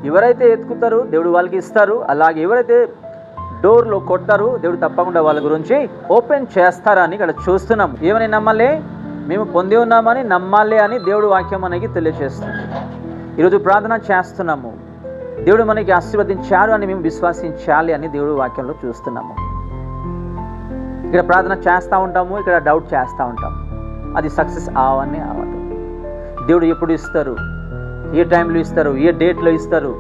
ఎవరైతే ఎత్తుకుతారో దేవుడు వాళ్ళకి ఇస్తారు. అలాగే ఎవరైతే డోర్లో కొడతారో దేవుడు తప్పకుండా వాళ్ళ గురించి ఓపెన్ చేస్తారని ఇక్కడ చూస్తున్నాం. ఏమని నమ్మాలి? మేము పొంది ఉన్నామని నమ్మాలి అని దేవుడు వాక్యం మనకి తెలియజేస్తుంది. ఈరోజు ప్రార్థన చేస్తున్నాము, దేవుడు మనకి ఆశీర్వదించారు అని మేము విశ్వసించాలి అని దేవుడు వాక్యంలో చూస్తున్నాము. ఇక్కడ ప్రార్థన చేస్తూ ఉంటాము, ఇక్కడ డౌట్ చేస్తూ ఉంటాము, అది సక్సెస్ అవన్నీ అవ్వదు. దేవుడు ఎప్పుడు ఇస్తారు, ఏ టైంలో ఇస్తారు, ఏ డేట్లో ఇస్తారు,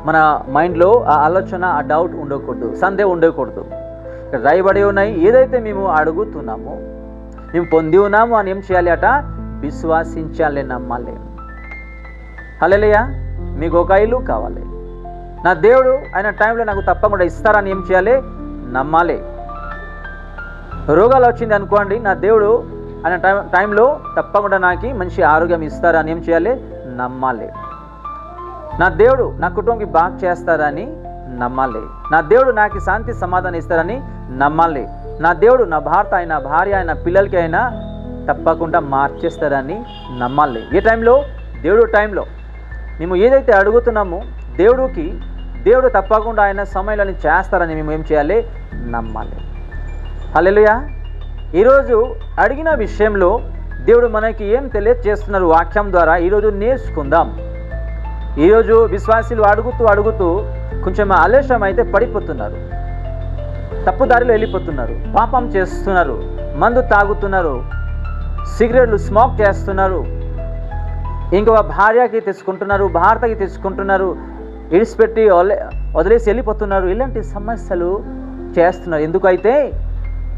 మన మైండ్లో ఆ ఆలోచన, ఆ డౌట్ ఉండకూడదు, సందేహం ఉండకూడదు. ఇక్కడ రాయబడి ఉన్నాయి, ఏదైతే మేము అడుగుతున్నామో, మేము పొంది ఉన్నాము అని ఏం చేయాలి అట? విశ్వసించాలి, నమ్మాలి. హల్లెలూయా. మీకు ఒక ఇల్లు కావాలి, నా దేవుడు ఆయన టైంలో నాకు తప్పకుండా ఇస్తారని ఏం చేయాలి? నమ్మాలి. రోగాలు వచ్చింది అనుకోండి, నా దేవుడు ఆయన టైంలో తప్పకుండా నాకు మంచి ఆరోగ్యం ఇస్తారని ఏం చేయాలి? నమ్మాలి. నా దేవుడు నా కుటుంబానికి బాగా చేస్తారని నమ్మాలి. నా దేవుడు నాకు శాంతి సమాధానం ఇస్తారని నమ్మాలి. నా దేవుడు నా భర్త అయినా, భార్య అయినా, పిల్లలకి అయినా తప్పకుండా మార్చేస్తారని నమ్మాలి. ఏ టైంలో? దేవుడు టైంలో. మేము ఏదైతే అడుగుతున్నామో దేవుడు తప్పకుండా ఆయన సమయంలో చేస్తారని మేము ఏం చేయాలి? నమ్మాలి. హల్లెలూయా. ఈరోజు అడిగిన విషయంలో దేవుడు మనకి ఏం తెలియజేస్తున్నారు వాక్యం ద్వారా ఈరోజు నేర్చుకుందాం. ఈరోజు విశ్వాసులు అడుగుతూ కొంచెం ఆలస్యం అయితే పడిపోతున్నారు, తప్పుదారిలో వెళ్ళిపోతున్నారు, పాపం చేస్తున్నారు, మందు తాగుతున్నారు, సిగరెట్లు స్మోక్ చేస్తున్నారు, ఇంకో భార్యకి తెచ్చుకుంటున్నారు, భర్తకి తెచ్చుకుంటున్నారు, ఇడిచిపెట్టి వదిలేసి వెళ్ళిపోతున్నారు. ఇలాంటి సమస్యలు చేస్తున్నారు. ఎందుకైతే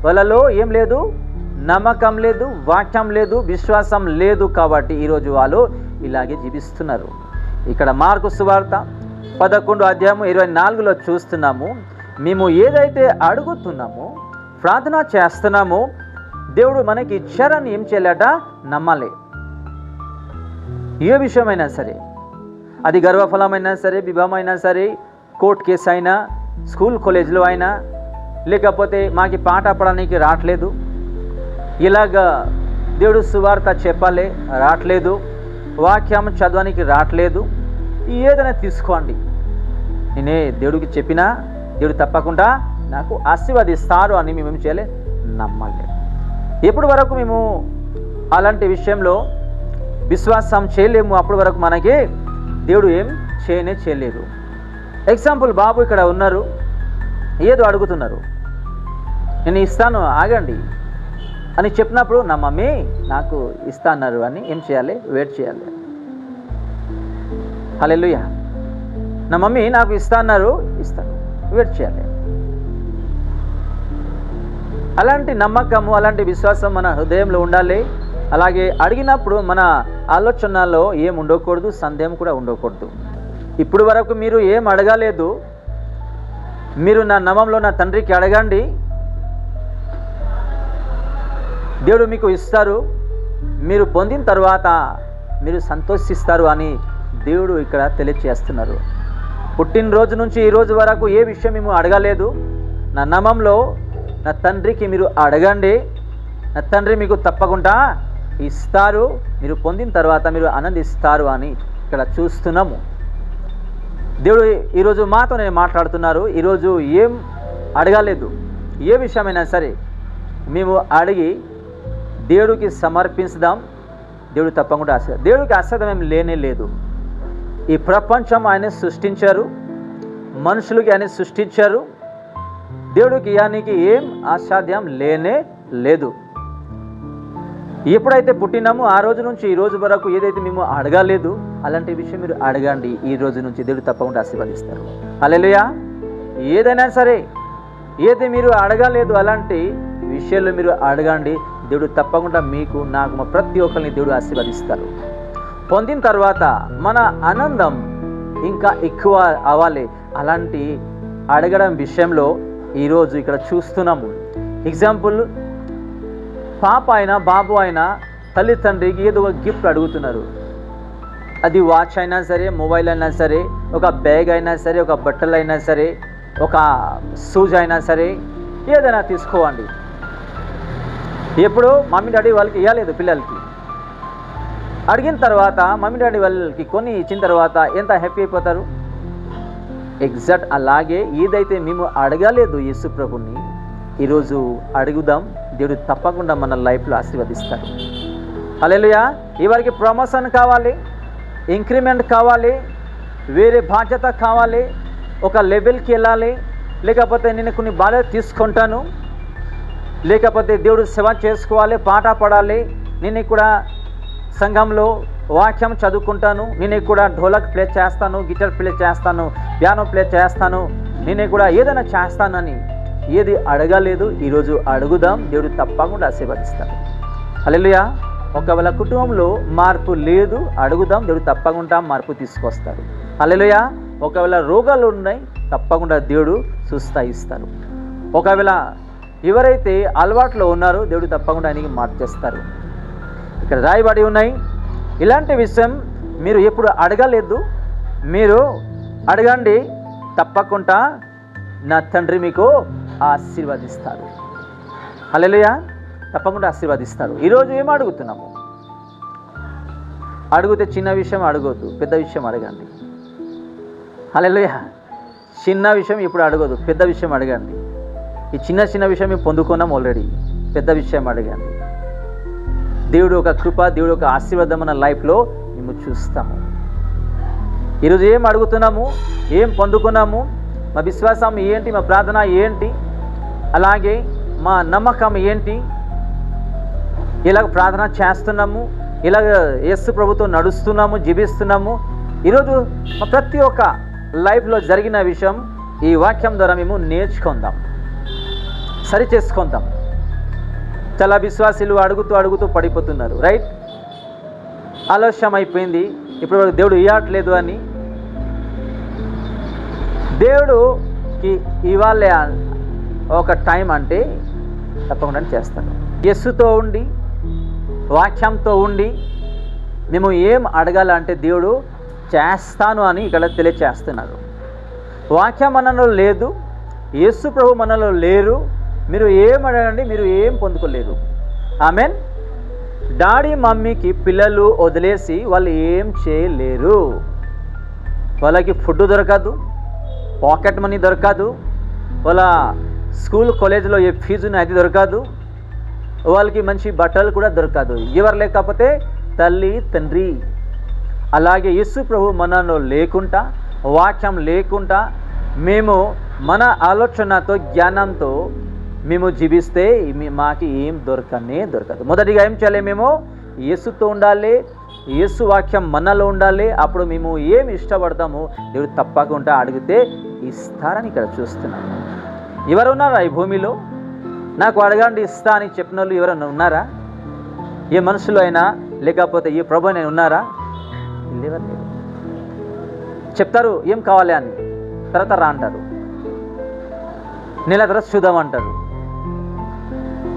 వాళ్ళలో ఏం లేదు? నమ్మకం లేదు, వాక్యం లేదు, విశ్వాసం లేదు. కాబట్టి ఈరోజు వాళ్ళు ఇలాగే జీవిస్తున్నారు. ఇక్కడ మార్కు సువార్త 11:24 చూస్తున్నాము. మేము ఏదైతే అడుగుతున్నామో, ప్రార్థన చేస్తున్నామో, దేవుడు మనకి ఇచ్చారని ఏం చేయాలట? నమ్మాలి. ఏ విషయమైనా సరే, అది గర్భఫలమైనా సరే, వివాహమైనా సరే, కోర్టు కేసు అయినా, స్కూల్ కాలేజీలో అయినా, లేకపోతే మాకు పాట పడడానికి రావట్లేదు, ఇలాగా దేవుడు సువార్త చెప్పాలి రావట్లేదు, వాక్యం చదవడానికి రావట్లేదు, ఏదైనా తీసుకోండి. నేనే దేవుడికి చెప్పినా దేవుడు తప్పకుండా నాకు ఆశీర్వదిస్తారు అని మేము ఏం చేయాలి? నమ్మాలి. ఎప్పటి వరకు మేము అలాంటి విషయంలో విశ్వాసం చేయలేము, అప్పటి వరకు మనకి దేవుడు ఏం చేయలేదు. ఎగ్జాంపుల్, బాబు ఇక్కడ ఉన్నారు, ఏదో అడుగుతున్నారు, నేను ఇస్తాను ఆగండి అని చెప్పినప్పుడు నా మమ్మీ నాకు ఇస్తా అన్నారు అని ఏం చేయాలి? వెయిట్ చేయాలి. హల్లెలూయా. నా మమ్మీ నాకు ఇస్తా అన్నారు, ఇస్తాను, వెయిట్ చేయాలి. అలాంటి నమ్మకము, అలాంటి విశ్వాసం మన హృదయంలో ఉండాలి. అలాగే అడిగినప్పుడు మన ఆలోచనలో ఏం ఉండకూడదు, సందేహం కూడా ఉండకూడదు. ఇప్పుడు వరకు మీరు ఏం అడగలేదు, మీరు నా నామములో నా తండ్రికి అడగండి, దేవుడు మీకు ఇస్తారు, మీరు పొందిన తర్వాత మీరు సంతోషిస్తారు అని దేవుడు ఇక్కడ తెలియజేస్తున్నారు. పుట్టినరోజు నుంచి ఈ రోజు వరకు ఏ విషయం మేము అడగలేదు, నా నామంలో నా తండ్రికి మీరు అడగండి, నా తండ్రి మీకు తప్పకుండా ఇస్తారు, మీరు పొందిన తర్వాత మీరు ఆనందిస్తారు అని ఇక్కడ చూస్తున్నాము. దేవుడు ఈరోజు మాతో నేను మాట్లాడుతున్నారు. ఈరోజు ఏం అడగలేదు, ఏ విషయమైనా సరే మేము అడిగి దేవుడికి సమర్పించుదాం. దేవుడు తప్పకుండా దేవుడికి అసాధ్యం ఏం లేనే లేదు. ఈ ప్రపంచం ఆయన సృష్టించారు, మనుషులకి ఆయన సృష్టించారు. దేవుడికి యానికి ఏం అసాధ్యం లేనే లేదు. ఎప్పుడైతే పుట్టినామో ఆ రోజు నుంచి ఈ రోజు వరకు ఏదైతే మేము అడగలేదు అలాంటి విషయం మీరు అడగండి. ఈ రోజు నుంచి దేవుడు తప్పకుండా ఆశీర్వదిస్తారు. హల్లెలూయా. ఏదైనా సరే, ఏది మీరు అడగలేదు అలాంటి విషయాల్లో మీరు అడగండి. దేవుడు తప్పకుండా మీకు, నాకు, ప్రతి ఒక్కరిని దేవుడు ఆశీర్వదిస్తారు. పొందిన తర్వాత మన ఆనందం ఇంకా ఎక్కువ అవ్వాలి. అలాంటి అడగడం విషయంలో ఈరోజు ఇక్కడ చూస్తున్నాము. ఎగ్జాంపుల్, పాప అయినా బాబు అయినా తల్లిదండ్రికి ఏదో ఒక గిఫ్ట్ అడుగుతున్నారు. అది వాచ్ అయినా సరే, మొబైల్ అయినా సరే, ఒక బ్యాగ్ అయినా సరే, ఒక బట్టలు అయినా సరే, ఒక షూజ్ అయినా సరే, ఏదైనా తీసుకోండి. ఎప్పుడు మమ్మీ డాడీ వాళ్ళకి ఇవ్వలేదు పిల్లలకి, అడిగిన తర్వాత మమ్మీ డాడీ వాళ్ళకి కొన్ని ఇచ్చిన తర్వాత ఎంత హ్యాపీ అయిపోతారు. ఎగ్జాక్ట్ అలాగే ఏదైతే మేము అడగలేదు యేసు ప్రభుని, ఈరోజు అడుగుదాం. దేవుడు తప్పకుండా మన లైఫ్లో ఆశీర్వదిస్తాడు. హల్లెలూయా. ఎవరికి ప్రమోషన్ కావాలి, ఇంక్రిమెంట్ కావాలి, వేరే బాధ్యత కావాలి, ఒక లెవెల్కి వెళ్ళాలి, లేకపోతే నేను కొన్ని బాధ్యత తీసుకుంటాను, లేకపోతే దేవుడు సేవ చేసుకోవాలి, పాట పాడాలి, నేను కూడా సంఘంలో వాక్యం చదువుకుంటాను, నేను కూడా ఢోలక్ ప్లే చేస్తాను, గిటార్ ప్లే చేస్తాను, పియానో ప్లే చేస్తాను, నేను కూడా ఏదైనా చేస్తానని ఏది అడగలేదు, ఈరోజు అడుగుదాం. దేవుడు తప్పకుండా ఆశీర్వదిస్తాడు. హల్లెలూయా. ఒకవేళ కుటుంబంలో మార్పు లేదు, అడుగుదాం. దేవుడు తప్పకుండా మార్పు తీసుకొస్తాడు. హల్లెలూయా. ఒకవేళ రోగాలు ఉన్నాయి, తప్పకుండా దేవుడు స్వస్థ ఇస్తారు. ఒకవేళ ఎవరైతే అలవాట్లో ఉన్నారో దేవుడు తప్పకుండా ఆయనకి మార్చేస్తారు. ఇక్కడ రాయబడి ఉన్నాయి. ఇలాంటి విషయం మీరు ఎప్పుడు అడగలేదు, మీరు అడగండి, తప్పకుండా నా తండ్రి మీకు ఆశీర్వదిస్తాడు. హల్లెలూయా. తప్పకుండా ఆశీర్వదిస్తాడు. ఈరోజు ఏం అడుగుతున్నాము? అడిగితే చిన్న విషయం అడగొద్దు, పెద్ద విషయం అడగండి. హల్లెలూయా. చిన్న విషయం ఇప్పుడు అడగొద్దు, పెద్ద విషయం అడగండి. ఈ చిన్న చిన్న విషయం మేము పొందుకున్నాం ఆల్రెడీ, పెద్ద విషయం అడగండి. దేవుడు ఒక కృప, దేవుడు ఒక ఆశీర్వాదం మన లైఫ్లో మేము చూస్తాము. ఈరోజు ఏం అడుగుతున్నాము, ఏం పొందుకున్నాము, మా విశ్వాసం ఏంటి, మా ప్రార్థన ఏంటి, అలాగే మా నమ్మకం ఏంటి, ఇలాగ ప్రార్థన చేస్తున్నాము, ఇలాగ యేసు ప్రభుతో నడుస్తున్నాము, జీవిస్తున్నాము. ఈరోజు మా ప్రతి ఒక్క లైఫ్లో జరిగిన విషయం ఈ వాక్యం ద్వారా మేము నేర్చుకుందాం, సరి చేసుకుందాం. చాలా విశ్వాసులు అడుగుతూ పడిపోతున్నారు. రైట్, ఆలస్యం అయిపోయింది, ఇప్పుడు దేవుడు ఇవ్వట్లేదు అని. దేవుడుకి ఇవాళ ఒక టైం అంటే తప్పకుండా చేస్తాడు. యేసుతో ఉండి, వాక్యంతో ఉండి మేము ఏం అడగాలంటే దేవుడు చేస్తాను అని ఇక్కడ తెలియచేస్తున్నాడు. వాక్యం మనలో లేదు, యేసు ప్రభు మనలో లేరు. మీరు ఏం అడగండి, మీరు ఏం పొందుకోలేరు. ఆమెన్. డాడీ మమ్మీకి పిల్లలు వదిలేసి వాళ్ళు ఏం చేయలేరు. వాళ్ళకి ఫుడ్ దొరకదు, పాకెట్ మనీ దొరకదు, వాళ్ళ స్కూల్ కాలేజీలో ఏ ఫీజుని అది దొరకదు, వాళ్ళకి మంచి బట్టలు కూడా దొరకదు. ఎవరు లేకపోతే తల్లి తండ్రి. అలాగే యేసు ప్రభు మనలో లేకుండా, వాక్యం లేకుండా మేము మన ఆలోచనతో జ్ఞానంతో మేము జీవిస్తే మాకు ఏం దొరకదు. మొదటిగా ఏం చేయాలి? మేము యేసుతో ఉండాలి, యేసు వాక్యం మనలో ఉండాలి. అప్పుడు మేము ఏం ఇష్టపడతామో దేవుడు తప్పకుండా అడిగితే ఇస్తారని ఇక్కడ చూస్తున్నాము. ఎవరు ఉన్నారా ఈ భూమిలో నాకు అడగండి ఇస్తా అని చెప్పిన వాళ్ళు ఎవరైనా ఉన్నారా? ఏ మనుషులు అయినా, లేకపోతే ఏ ప్రభు అయినా ఉన్నారా? లేవరు లేరు. చెప్తారు ఏం కావాలి అని, తర్వాత రా అంటారు, నెల తర్వాత చూద్దామంటారు.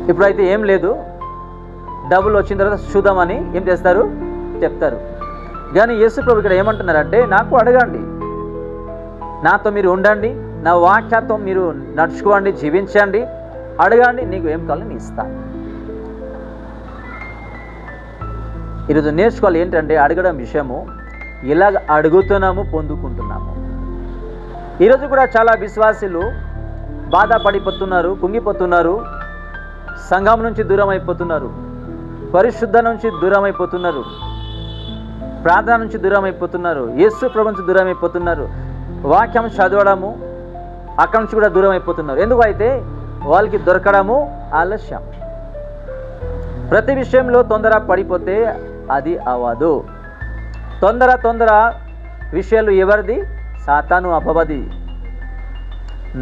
ఇప్పుడైతే ఏం లేదు, డబ్బులు వచ్చిన తర్వాత చూద్దామని ఏం చేస్తారు? చెప్తారు. కానీ యేసు ప్రభు ఇక్కడ ఏమంటున్నారంటే, నాకు అడగండి, నాతో మీరు ఉండండి, నా వాక్యంతో మీరు నడుచుకోండి, జీవించండి, అడగండి, నీకు ఏం కావాలో నేను ఇస్తాను. ఈరోజు నేర్చుకోవాలి ఏంటంటే అడగడం విషయము, ఇలాగ అడుగుతున్నాము పొందుకుంటున్నాము. ఈరోజు కూడా చాలా విశ్వాసులు బాధపడిపోతున్నారు, కుంగిపోతున్నారు, సంఘం నుంచి దూరం అయిపోతున్నారు, పరిశుద్ధ నుంచి దూరం అయిపోతున్నారు, ప్రార్థన నుంచి దూరం అయిపోతున్నారు, యేసు ప్రభు నుంచి దూరం అయిపోతున్నారు, వాక్యం చదవడము అక్కడి నుంచి కూడా దూరం అయిపోతున్నారు. ఎందుకైతే వాళ్ళకి దొరకడము ఆలస్యం. ప్రతి విషయంలో తొందర పడిపోతే అది అవ్వదు. తొందర విషయాలు ఎవరిది? సాతాను అపవాది.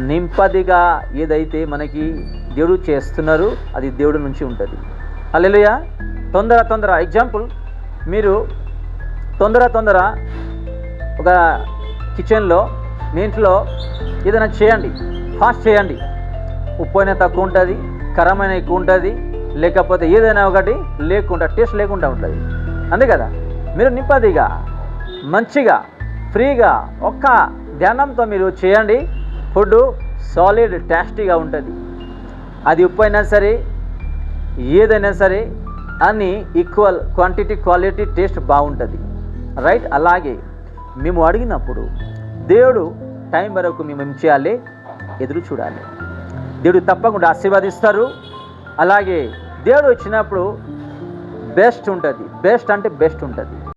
నింపదిగా ఏదైతే మనకి దేవుడు చేస్తున్నారు అది దేవుడి నుంచి ఉంటుంది. హల్లెలూయా. తొందర ఎగ్జాంపుల్, మీరు తొందర ఒక కిచెన్లో మీ ఇంట్లో ఏదైనా చేయండి, ఫాస్ట్ చేయండి. ఉప్పు అయినా తక్కువ ఉంటుంది, కారమైన ఎక్కువ ఉంటుంది, లేకపోతే ఏదైనా ఒకటి లేకుండా టేస్ట్ లేకుండా ఉంటుంది, అంతే కదా. మీరు నింపదిగా మంచిగా ఫ్రీగా ఒక్క ధ్యానంతో మీరు చేయండి, ఫుడ్ సాలిడ్ టేస్టీగా ఉంటుంది. అది ఉప్పు అయినా సరే ఏదైనా సరే అన్నీ ఈక్వల్ క్వాంటిటీ క్వాలిటీ టేస్ట్ బాగుంటుంది. రైట్. అలాగే మేము అడిగినప్పుడు దేవుడు టైం వరకు మేము ఏం చేయాలి? ఎదురు చూడాలి. దేవుడు తప్పకుండా ఆశీర్వదిస్తారు. అలాగే దేవుడు వచ్చినప్పుడు బెస్ట్ ఉంటుంది. బెస్ట్ అంటే బెస్ట్ ఉంటుంది.